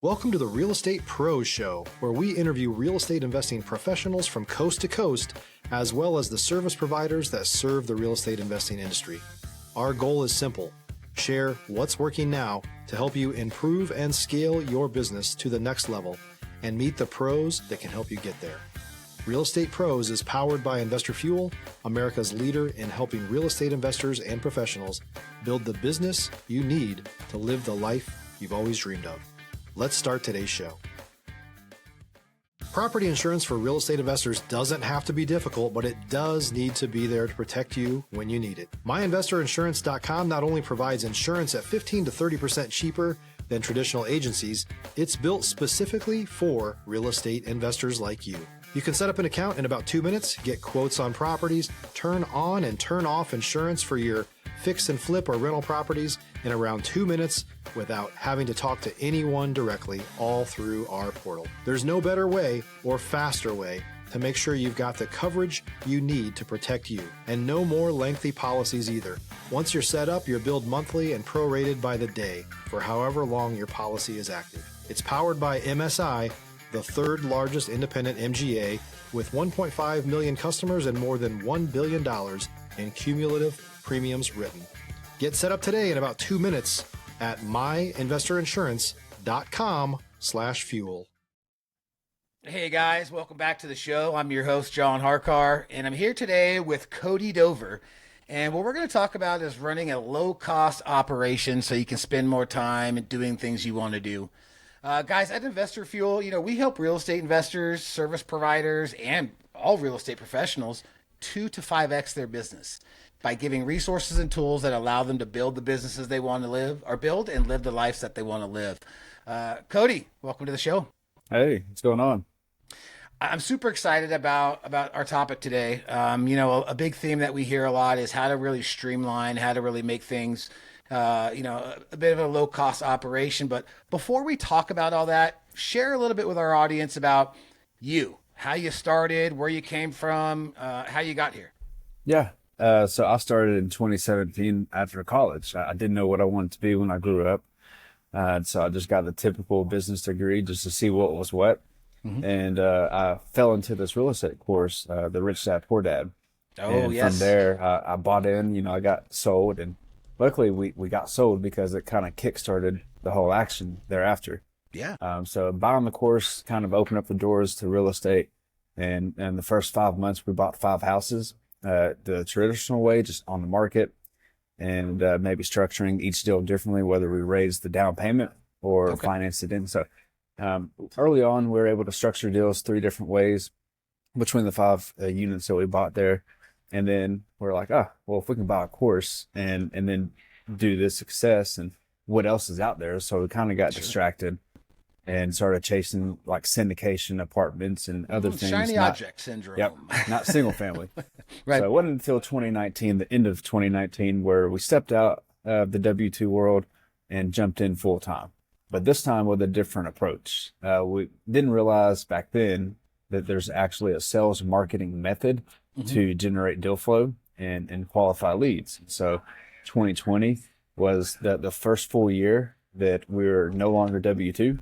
Welcome to the Real Estate Pros Show, where we interview real estate investing professionals from coast to coast, as well as the service providers that serve the real estate investing industry. Our goal is simple: share what's working now to help you improve and scale your business to the next level and meet the pros that can help you get there. Real Estate Pros is powered by Investor Fuel, America's leader in helping real estate investors and professionals build the business you need to live the life you've always dreamed of. Let's start today's show. Property insurance for real estate investors doesn't have to be difficult, but it does need to be there to protect you when you need it. MyInvestorInsurance.com not only provides insurance at 15 to 30% cheaper than traditional agencies, it's built specifically for real estate investors like you. You can set up an account in about 2 minutes, get quotes on properties, turn on and turn off insurance for your fix and flip or rental properties in around 2 minutes without having to talk to anyone directly, all through our portal. There's no better way or faster way to make sure you've got the coverage you need to protect you, and no more lengthy policies either. Once you're set up, you're billed monthly and prorated by the day for however long your policy is active. It's powered by MSI, the third largest independent MGA, with 1.5 million customers and more than $1 billion in cumulative premiums written. Get set up today in about 2 minutes at myinvestorinsurance.com/fuel. Hey guys, welcome back to the show. I'm your host, John Harcar, and I'm here today with Cody Dover. And what we're going to talk about is running a low-cost operation so you can spend more time doing things you want to do. Guys, at Investor Fuel, we help real estate investors, service providers, and all real estate professionals 2 to 5x their business by giving resources and tools that allow them to build the businesses they want to live, or build and live the lives that they want to live. Cody, welcome to the show. Hey, what's going on? I'm super excited about our topic today. A big theme that we hear a lot is how to really streamline, how to really make things, a bit of a low cost operation. But before we talk about all that, share a little bit with our audience about you, how you started, where you came from, how you got here. Yeah. So I started in 2017 after college. I didn't know what I wanted to be when I grew up. So I just got the typical business degree just to see what was what. Mm-hmm. And I fell into this real estate course, the Rich Dad Poor Dad. And yes. From there, I bought in, I got sold. And luckily we got sold because it kind of kickstarted the whole action thereafter. Yeah. So buying the course kind of opened up the doors to real estate. And the first 5 months, we bought 5 houses. The traditional way, just on the market, and maybe structuring each deal differently, whether we raise the down payment or finance it in. So early on, we were able to structure deals 3 different ways between the 5 units that we bought there. And then we're like, well, if we can buy a course and then do this success, and what else is out there? So we kind of got distracted and started chasing like syndication apartments and other things. Shiny object syndrome. Yep, not single family. Right. So it wasn't until 2019, the end of 2019, where we stepped out of the W-2 world and jumped in full time. But this time with a different approach. We didn't realize back then that there's actually a sales marketing method to generate deal flow and qualify leads. So 2020 was the first full year that we were no longer W-2.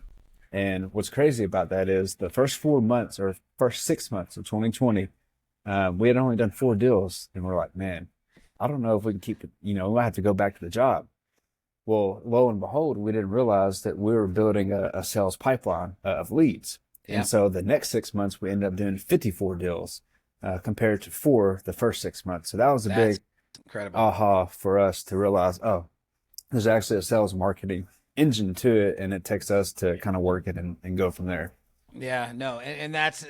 And what's crazy about that is the first 4 months or first 6 months of 2020, we had only done 4 deals. And we're like, man, I don't know if we can keep it, we might have to go back to the job. Well, lo and behold, we didn't realize that we were building a sales pipeline of leads. Yeah. And so the next 6 months, we ended up doing 54 deals compared to 4 the first 6 months. So that was a big incredible aha for us to realize, there's actually a sales marketing engine to it, and it takes us to kind of work it and go from there. Yeah, no, and that's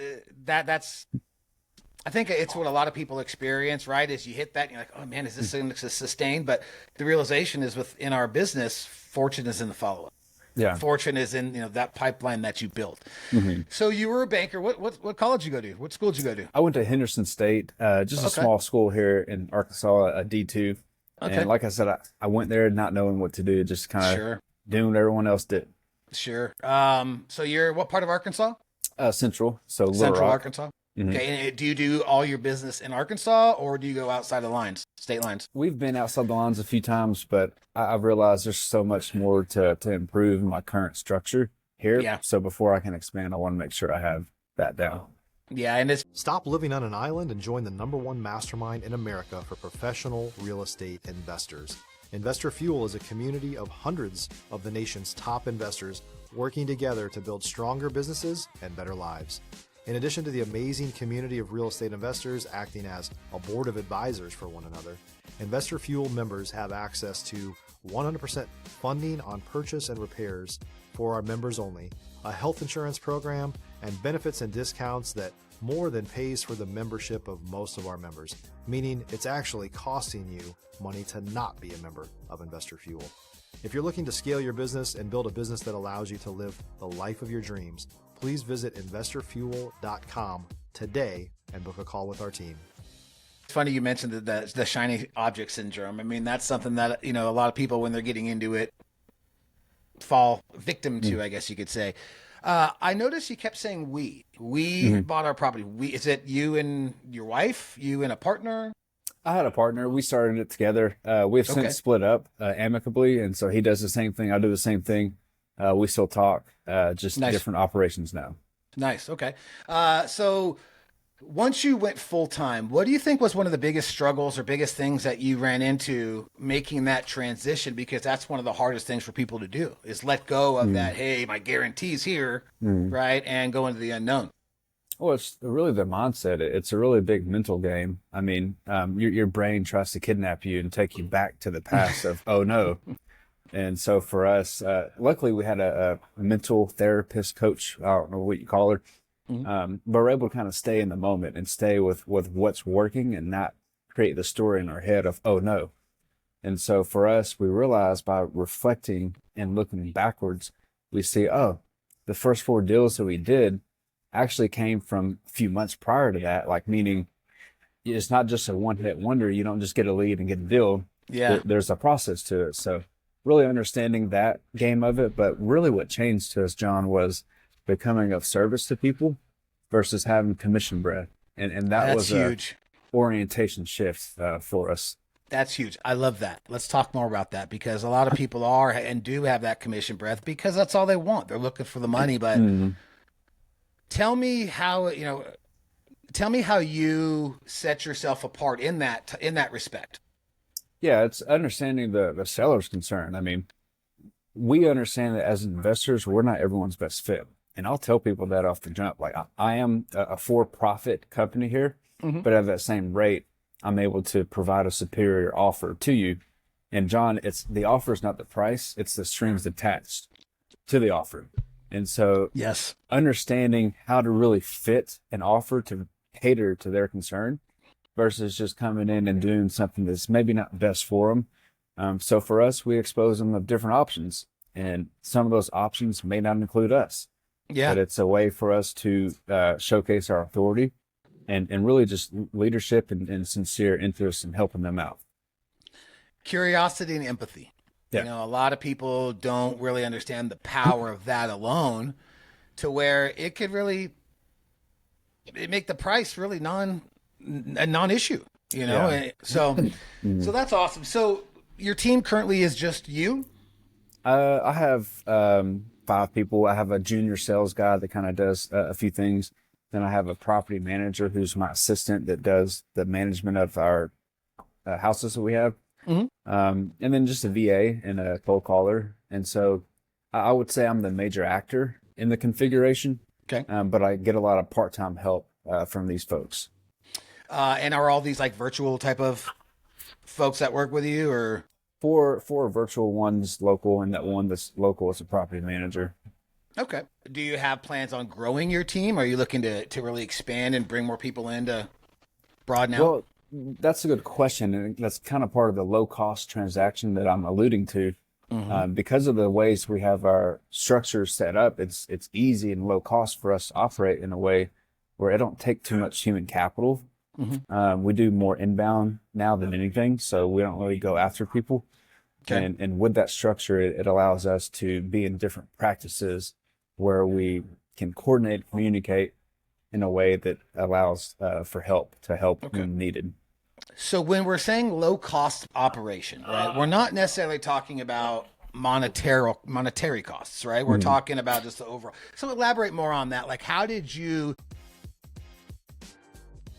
I think it's what a lot of people experience, right? Is you hit that and you're like, oh man, is this going to sustain? But the realization is within our business, fortune is in the follow-up. Yeah. Fortune is in, that pipeline that you built. Mm-hmm. So you were a banker. What college did you go to? What school did you go to? I went to Henderson State, just a small school here in Arkansas, a D2. Okay. And like I said, I went there not knowing what to do, just kind of doing what everyone else did. Sure. So you're what part of Arkansas? Central. So Little Central Rock. Arkansas. Mm-hmm. Okay. And do you do all your business in Arkansas, or do you go outside the lines, state lines? We've been outside the lines a few times, but I've realized there's so much more to improve in my current structure. here. Yeah. So before I can expand, I want to make sure I have that down. Yeah, and it's Stop living on an island and join the #1 mastermind in America for professional real estate investors. Investor Fuel is a community of hundreds of the nation's top investors working together to build stronger businesses and better lives. In addition to the amazing community of real estate investors acting as a board of advisors for one another, Investor Fuel members have access to 100% funding on purchase and repairs for our members only, a health insurance program, and benefits and discounts that more than pays for the membership of most of our members, meaning it's actually costing you money to not be a member of Investor Fuel. If you're looking to scale your business and build a business that allows you to live the life of your dreams, please visit investorfuel.com today and book a call with our team. It's funny you mentioned the shiny object syndrome. I mean, that's something that, a lot of people, when they're getting into it, fall victim to, I guess you could say. I noticed you kept saying we. We bought our property. Is it you and your wife? You and a partner? I had a partner. We started it together. We've since split up amicably, and so he does the same thing. I do the same thing. We still talk, just different operations now. Nice. Okay. So once you went full time, what do you think was one of the biggest struggles or biggest things that you ran into making that transition? Because that's one of the hardest things for people to do, is let go of that, hey, my guarantee's here, right? And go into the unknown. Well, it's really the mindset. It's a really big mental game. I mean, your brain tries to kidnap you and take you back to the past of, oh no. And so for us, luckily we had a mental therapist coach. I don't know what you call her. But we're able to kind of stay in the moment and stay with what's working and not create the story in our head of, oh no. And so for us, we realized by reflecting and looking backwards, we see, oh, the first 4 deals that we did actually came from a few months prior to that, like meaning it's not just a one-hit wonder. You don't just get a lead and get a deal. Yeah. There's a process to it. So really understanding that game of it. But really what changed to us, John, was becoming of service to people versus having commission bread. And that's was huge. Orientation shift for us. That's huge. I love that. Let's talk more about that, because a lot of people are and do have that commission breath because that's all they want. They're looking for the money. But tell me how you set yourself apart in that respect. Yeah, it's understanding the seller's concern. I mean, we understand that as investors, we're not everyone's best fit. And I'll tell people that off the jump. Like, I am a for-profit company here, but at that same rate, I'm able to provide a superior offer to you. And John, it's the offer is not the price; it's the strings attached to the offer. And so, yes, understanding how to really fit an offer to cater to their concern versus just coming in and doing something that's maybe not best for them. So for us, we expose them of different options, and some of those options may not include us. Yeah. But it's a way for us to showcase our authority and really just leadership and sincere interest in helping them out. Curiosity and empathy. Yeah. A lot of people don't really understand the power of that alone, to where it could really make the price really a non-issue, Yeah. And so that's awesome. So your team currently is just you? I have 5 people. I have a junior sales guy that kind of does a few things. Then I have a property manager who's my assistant that does the management of our houses that we have. And then just a VA and a cold caller. And so I would say I'm the major actor in the configuration. Okay. But I get a lot of part-time help from these folks. And are all these like virtual type of folks that work with you, or? 4 virtual, one's local, and that one that's local is a property manager. Okay. Do you have plans on growing your team? Are you looking to really expand and bring more people in to broaden out? Well, that's a good question. And that's kind of part of the low-cost transaction that I'm alluding to. Because of the ways we have our structures set up, it's easy and low cost for us to operate in a way where it don't take too much human capital. We do more inbound now than anything, so we don't really go after people. Okay. And with that structure, it allows us to be in different practices where we can coordinate, communicate in a way that allows for help when needed. So when we're saying low cost operation, right, we're not necessarily talking about monetary costs, right? We're talking about just the overall. So elaborate more on that. Like, how did you?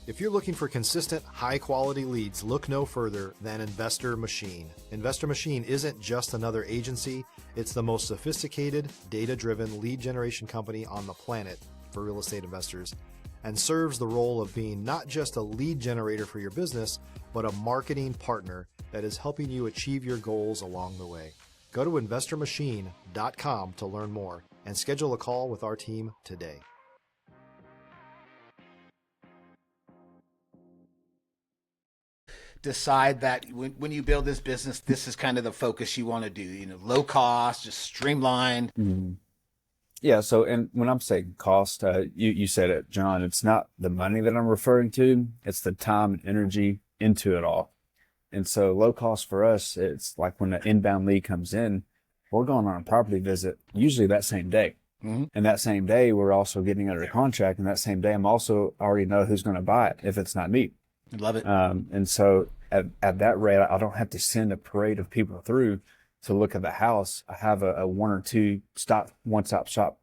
If you're looking for consistent, high-quality leads, look no further than Investor Machine. Investor Machine isn't just another agency. It's the most sophisticated, data-driven lead generation company on the planet for real estate investors, and serves the role of being not just a lead generator for your business, but a marketing partner that is helping you achieve your goals along the way. Go to investormachine.com to learn more and schedule a call with our team today. Decide that when you build this business, this is kind of the focus you want to do, low cost, just streamlined. Yeah. So, and when I'm saying cost, you said it, John, it's not the money that I'm referring to. It's the time and energy into it all. And so low cost for us, it's like when an inbound lead comes in, we're going on a property visit, usually that same day. And that same day, we're also getting under contract. And that same day, I'm also already know who's going to buy it if it's not me. I love it. And so at that rate, I don't have to send a parade of people through to look at the house. I have a one or two one-stop shop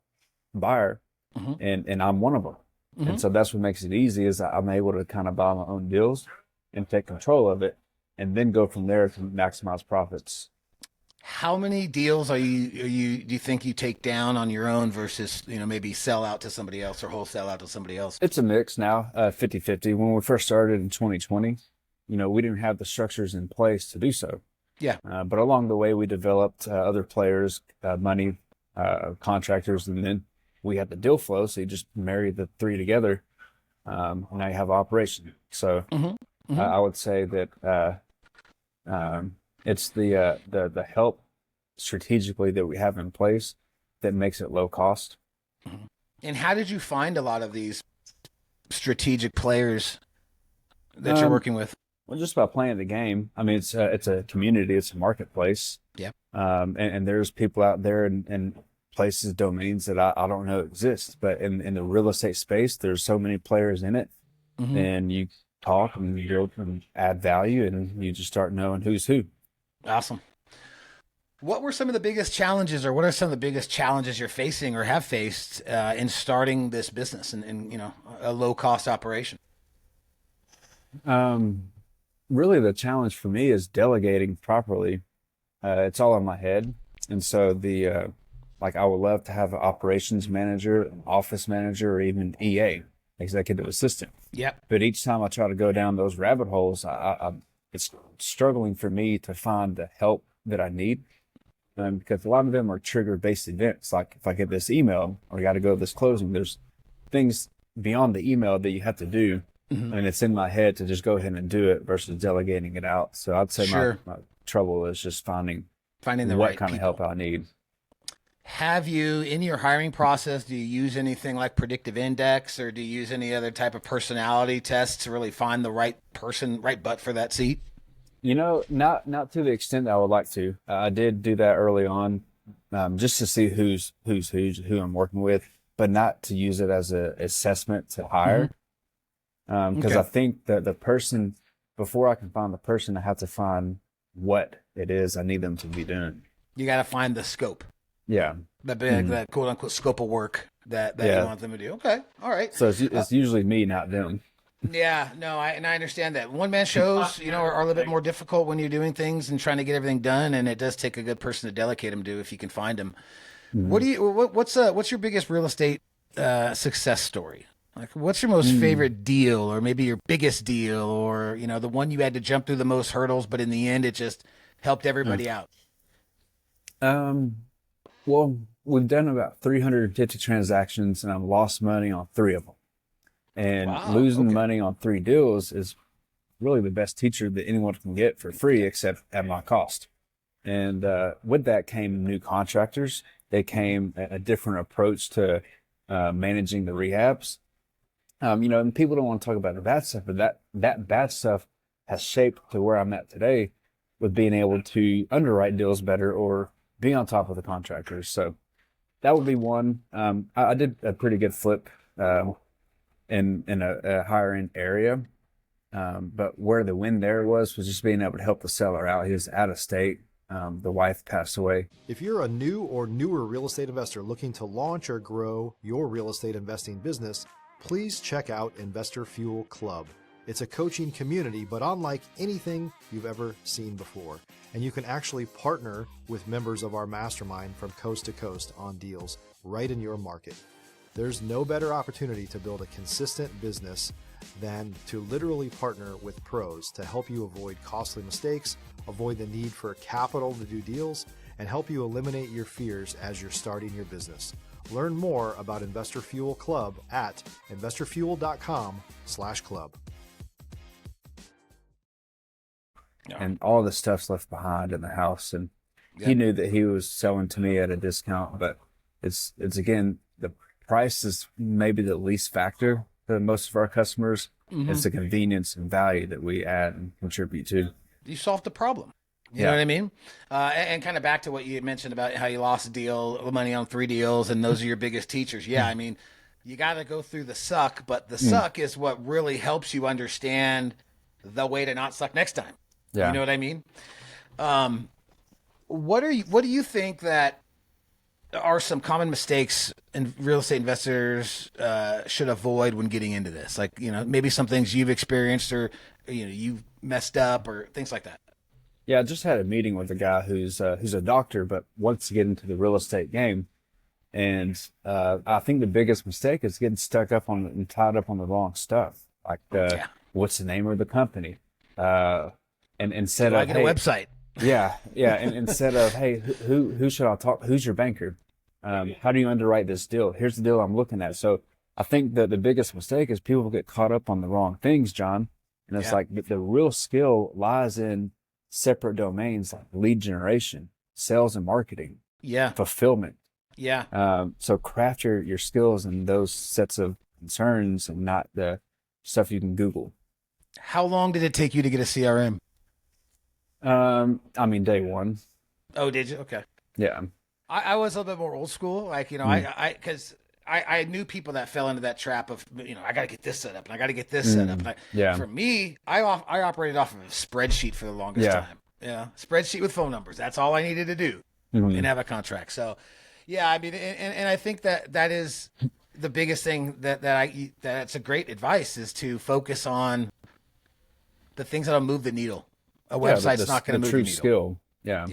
buyer, and I'm one of them. And so that's what makes it easy is I'm able to kind of buy my own deals and take control of it and then go from there to maximize profits. How many deals do you think you take down on your own versus, maybe sell out to somebody else or wholesale out to somebody else? It's a mix now, 50-50. When we first started in 2020, we didn't have the structures in place to do so. Yeah. But along the way, we developed other players, money, contractors, and then we had the deal flow. So you just marry the three together. Now you have operation. So I would say that it's the help strategically that we have in place that makes it low cost. And how did you find a lot of these strategic players that you're working with? Well, just by playing the game. I mean, it's a community, it's a marketplace. Yeah. And there's people out there and places, domains that I don't know exist, but in the real estate space, there's so many players in it, and you talk and you build and add value, and you just start knowing who's who. Awesome. What were some of the biggest challenges, or what are some of the biggest challenges you're facing or have faced in starting this business and a low cost operation? Really, the challenge for me is delegating properly. It's all in my head, and so I would love to have an operations manager, an office manager, or even EA, executive assistant. Yep. But each time I try to go down those rabbit holes, it's struggling for me to find the help that I need. Because a lot of them are trigger-based events. Like if I get this email or I got to go to this closing, there's things beyond the email that you have to do. And it's in my head to just go ahead and do it versus delegating it out. So I'd say my trouble is just finding the what right kind people. of help I need. Have you, in your hiring process, do you use anything like predictive index, or do you use any other type of personality tests to really find the right person, right butt for that seat? Not to the extent that I would like to. I did do that early on, just to see who I'm working with, but not to use it as an assessment to hire. Because I think that the person, before I can find the person, I have to find what it is I need them to be doing. You got to find the scope. Yeah. That quote unquote scope of work that you want them to do. Okay. All right. So it's usually me, not them. Yeah, no, I understand that. One man shows, are a little bit more difficult when you're doing things and trying to get everything done, and it does take a good person to delegate them to if you can find them. What's your biggest real estate success story? Like, what's your most favorite deal, or maybe your biggest deal, or the one you had to jump through the most hurdles, but in the end it just helped everybody out? Well, we've done about 350 transactions, and I've lost money on 3 of them. And losing money on 3 deals is really the best teacher that anyone can get for free, except at my cost. And with that came new contractors. They came a different approach to managing the rehabs. And people don't want to talk about the bad stuff, but that bad stuff has shaped to where I'm at today with being able to underwrite deals better or be on top of the contractors. So that would be one. I did a pretty good flip in a higher end area. But where the win there was just being able to help the seller out. He was out of state. The wife passed away. If you're a new or newer real estate investor looking to launch or grow your real estate investing business, please check out Investor Fuel Club. It's a coaching community, but unlike anything you've ever seen before. And you can actually partner with members of our mastermind from coast to coast on deals right in your market. There's no better opportunity to build a consistent business than to literally partner with pros to help you avoid costly mistakes, avoid the need for capital to do deals, and help you eliminate your fears as you're starting your business. Learn more about Investor Fuel Club at investorfuel.com/club. And all the stuff's left behind in the house. And he knew that he was selling to me at a discount, but it's again, the price is maybe the least factor to most of our customers. It's the convenience and value that we add and contribute to. You solved the problem. You know what I mean? And kind of back to what you mentioned about how you lost a deal, money on 3 deals, and those are your biggest teachers. Yeah, I mean, you got to go through the suck, but the suck is what really helps you understand the way to not suck next time. Yeah. You know what I mean? What do you think that are some common mistakes in real estate investors should avoid when getting into this? Like, maybe some things you've experienced or, you've messed up or things like that. Yeah, I just had a meeting with a guy who's a doctor, but wants to get into the real estate game. And I think the biggest mistake is getting stuck up on and tied up on the wrong stuff. Like, what's the name of the company? And instead of, I get a website. Yeah. And instead of, hey, who should I talk? Who's your banker? How do you underwrite this deal? Here's the deal I'm looking at. So I think that the biggest mistake is people get caught up on the wrong things, John. And it's like the real skill lies in separate domains like lead generation, sales and marketing, fulfillment. So craft your skills in those sets of concerns and not the stuff you can Google. How long did it take you to get a CRM? I mean, day one. Oh, did you? Okay. Yeah. I was a little bit more old school. Like, because I knew people that fell into that trap of, I got to get this set up and I got to get this set up. And for me, I operated off of a spreadsheet for the longest time. Yeah. Spreadsheet with phone numbers. That's all I needed to do and have a contract. So, yeah, I mean, and I think that is the biggest thing that's a great advice is to focus on the things that'll move the needle. A website's not going to move the needle. True skill. Yeah.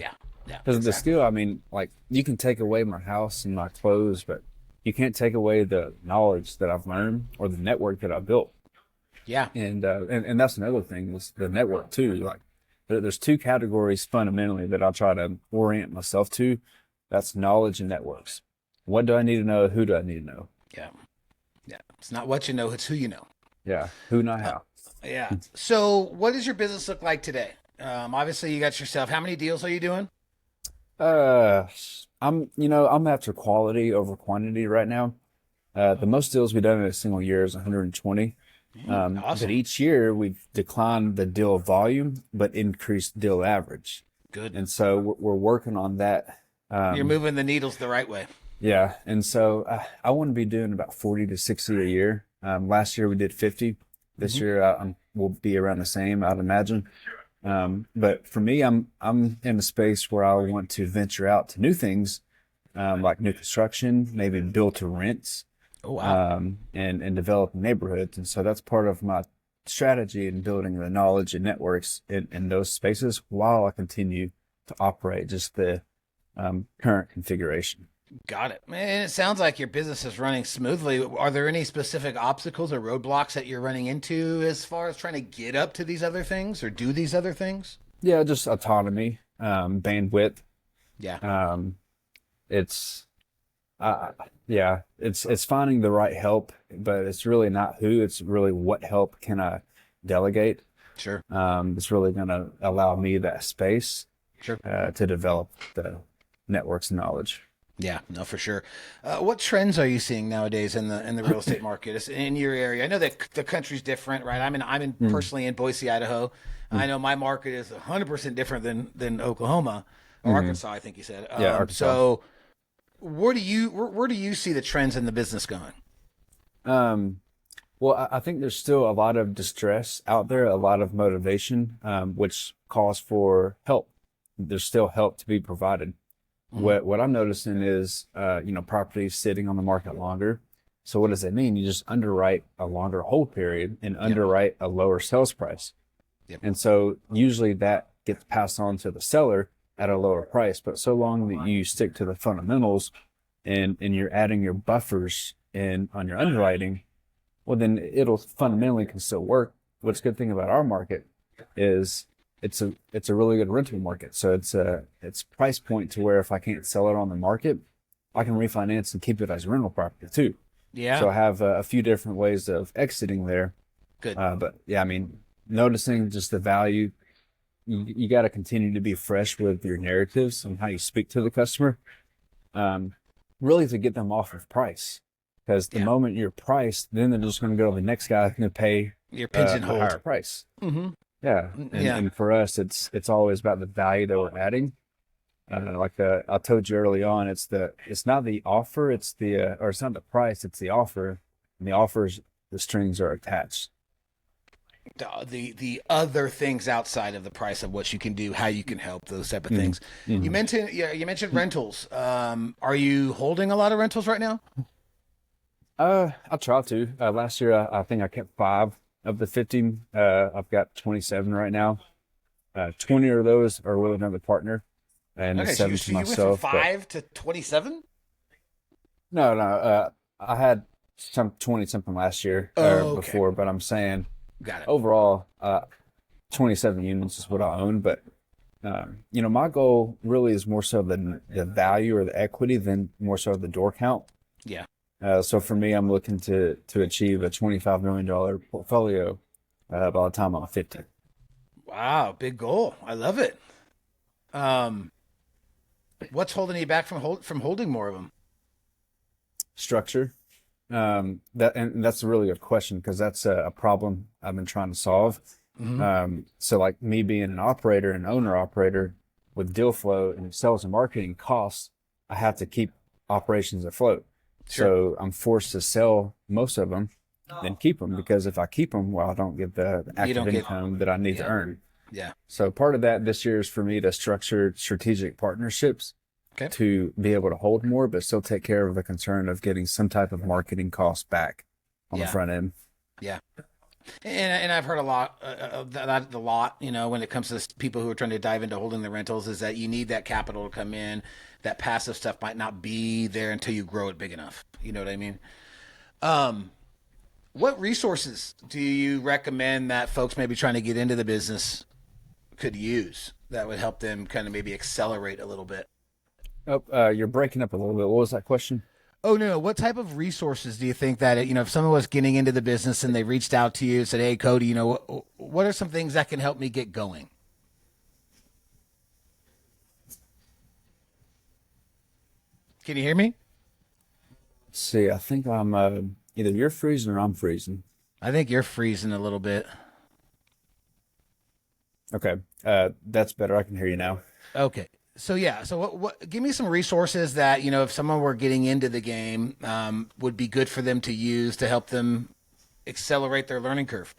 Because the skill, I mean, like you can take away my house and my clothes, but you can't take away the knowledge that I've learned or the network that I've built. Yeah. And that's another thing is the network too. Like there's 2 categories fundamentally that I try to orient myself to. That's knowledge and networks. What do I need to know? Who do I need to know? Yeah. It's not what you know, it's who you know. Yeah. Who, not how. So what does your business look like today? Obviously you got yourself, how many deals are you doing? I'm after quality over quantity right now. The most deals we've done in a single year is 120. Awesome. But each year we've declined the deal volume, but increased deal average. Good. And so we're working on that. You're moving the needles the right way. Yeah. And so I want to be doing about 40 to 60 a year. Last year we did 50. This year we'll be around the same, I'd imagine. But for me, I'm in a space where I want to venture out to new things, like new construction, maybe build to rents. Oh, wow. And develop neighborhoods. And so that's part of my strategy in building the knowledge and networks in those spaces while I continue to operate just the current configuration. Got it. Man, it sounds like your business is running smoothly. Are there any specific obstacles or roadblocks that you're running into as far as trying to get up to these other things or do these other things? Yeah, just autonomy, bandwidth. Yeah. It's finding the right help, but it's really not who, it's really what help can I delegate. Sure. It's really going to allow me that space sure. To develop the network's knowledge. Yeah, no, for sure. What trends are you seeing nowadays in the real estate market? It's in your area? I know that the country's different, right? I'm personally in Boise, Idaho. I know my market is 100% different than Oklahoma or Arkansas, I think you said. Arkansas. So where do you see the trends in the business going? Well, I think there's still a lot of distress out there, a lot of motivation, which calls for help. there's still help to be provided. What I'm noticing is, properties sitting on the market longer. So what does that mean? You just underwrite a longer hold period and underwrite a lower sales price. Yep. And so usually that gets passed on to the seller at a lower price. But so long that you stick to the fundamentals and you're adding your buffers in on your underwriting, well, then it'll fundamentally can still work. What's a good thing about our market is it's a really good rental market. So it's price point to where if I can't sell it on the market, I can refinance and keep it as a rental property too. Yeah. So I have a few different ways of exiting there. Good. But yeah, I mean, noticing just the value, you got to continue to be fresh with your narratives and how you speak to the customer, really to get them off of price. Because the moment you're priced, then they're just going to go to the next guy who's going to pay your the pigeonholed higher price. Mm-hmm. Yeah. And for us, it's always about the value that we're adding. I told you early on, it's not the offer, it's not the price, it's the offer. And the offers, the strings are attached. The other things outside of the price of what you can do, how you can help, those type of things. You mentioned rentals. Are you holding a lot of rentals right now? I try to. Last year, I think I kept 5 of the 50. I've got 27 right now. 20 of those are with another partner, and 7 to myself. You went from 5 to 27? No. I had some 20 something last year before, but I'm saying got it. Overall, 27 units is what I own. But my goal really is more so the value or the equity than more so the door count. Yeah. So for me, I'm looking to achieve a $25 million portfolio by the time I'm 50. Wow, big goal. I love it. What's holding you back from holding more of them? Structure. That's a really good question because that's a problem I've been trying to solve. Mm-hmm. So like me being an operator and owner operator with deal flow and sales and marketing costs, I have to keep operations afloat. Sure. So I'm forced to sell most of them, then keep them, because if I keep them, well, I don't get the active income that I need to earn. Yeah. So part of that this year is for me to structure strategic partnerships to be able to hold more, but still take care of the concern of getting some type of marketing cost back on the front end. Yeah. And I've heard a lot, when it comes to people who are trying to dive into holding the rentals, is that you need that capital to come in. That passive stuff might not be there until you grow it big enough. You know what I mean? What resources do you recommend that folks maybe trying to get into the business could use that would help them kind of maybe accelerate a little bit? Oh, you're breaking up a little bit. What was that question? Oh, no. What type of resources do you think that, if someone was getting into the business and they reached out to you and said, hey, Cody, what are some things that can help me get going? Can you hear me? Let's see, I think I'm either you're freezing or I'm freezing. I think you're freezing a little bit. Okay. That's better. I can hear you now. Okay. So what give me some resources that, if someone were getting into the game, would be good for them to use to help them accelerate their learning curve.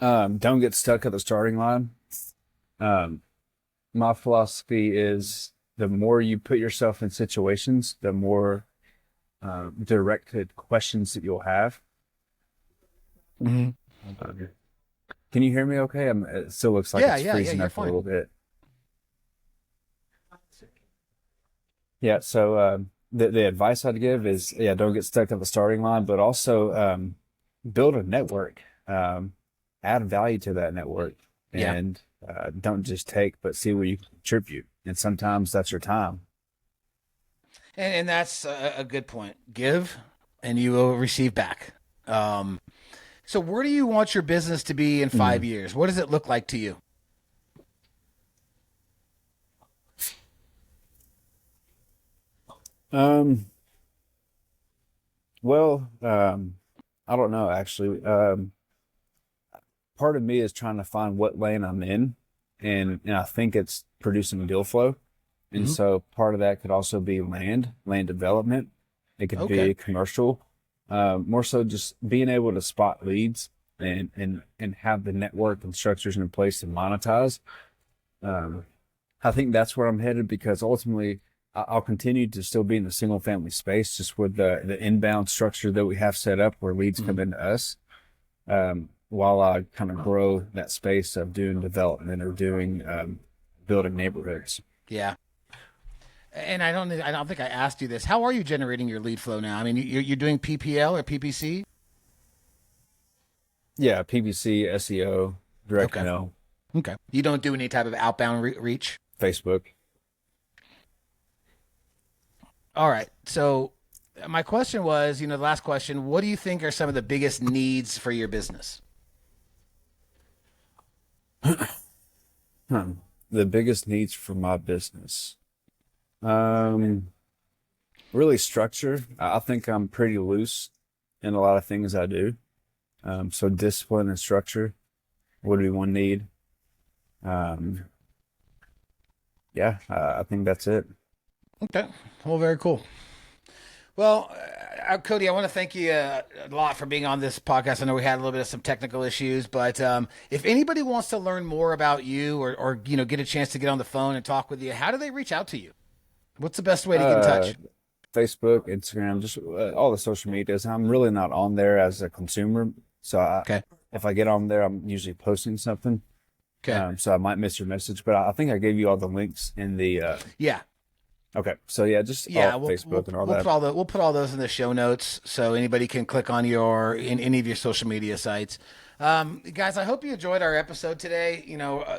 Don't get stuck at the starting line. My philosophy is the more you put yourself in situations, the more directed questions that you'll have. Mm-hmm. Can you hear me okay? It still looks like it's freezing up a little bit. Yeah, so the advice I'd give is, don't get stuck at the starting line, but also build a network, add value to that network, and don't just take, but see where you can contribute. And sometimes that's your time. And that's a good point. Give, and you will receive back. So where do you want your business to be in 5 years? What does it look like to you? I don't know, actually. Part of me is trying to find what lane I'm in, and I think it's producing deal flow. And so part of that could also be land development. It could be commercial. More so just being able to spot leads and have the network and structures in place to monetize. I think that's where I'm headed, because ultimately I'll continue to still be in the single family space, just with the inbound structure that we have set up where leads come into us, while I kind of grow that space of doing development or doing building neighborhoods. Yeah. And I don't think I asked you this. How are you generating your lead flow now? I mean, you're doing PPL or PPC? Yeah, PPC, SEO, direct mail. Okay. You don't do any type of outbound reach? Facebook. All right. So my question was, the last question, what do you think are some of the biggest needs for your business? The biggest needs for my business. Really structure. I think I'm pretty loose in a lot of things I do. So discipline and structure would be one need. I think that's it. Okay. Well, very cool. Well, Cody, I want to thank you a lot for being on this podcast. I know we had a little bit of some technical issues, but if anybody wants to learn more about you or get a chance to get on the phone and talk with you, how do they reach out to you? What's the best way to get in touch? Facebook, Instagram, just all the social medias. I'm really not on there as a consumer. So if I get on there, I'm usually posting something. Okay. So I might miss your message, but I think I gave you all the links in the. Yeah. Okay. So Facebook and all that. We'll put all those in the show notes so anybody can click on in any of your social media sites. Guys, I hope you enjoyed our episode today,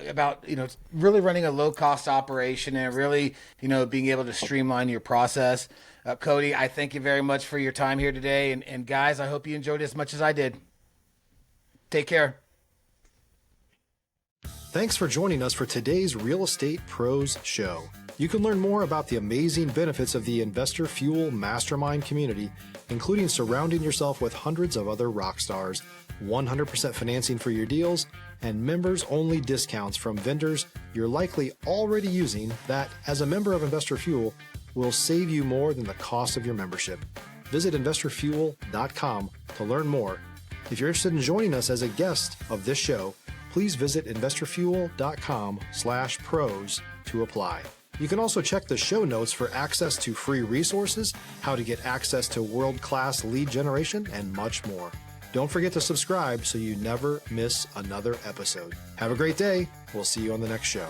about, really running a low cost operation and really, being able to streamline your process. Cody, I thank you very much for your time here today. And guys, I hope you enjoyed it as much as I did. Take care. Thanks for joining us for today's Real Estate Pros Show. You can learn more about the amazing benefits of the Investor Fuel Mastermind community, including surrounding yourself with hundreds of other rock stars, 100% financing for your deals, and members-only discounts from vendors you're likely already using that, as a member of Investor Fuel, will save you more than the cost of your membership. Visit investorfuel.com to learn more. If you're interested in joining us as a guest of this show, please visit investorfuel.com/pros to apply. You can also check the show notes for access to free resources, how to get access to world-class lead generation, and much more. Don't forget to subscribe so you never miss another episode. Have a great day. We'll see you on the next show.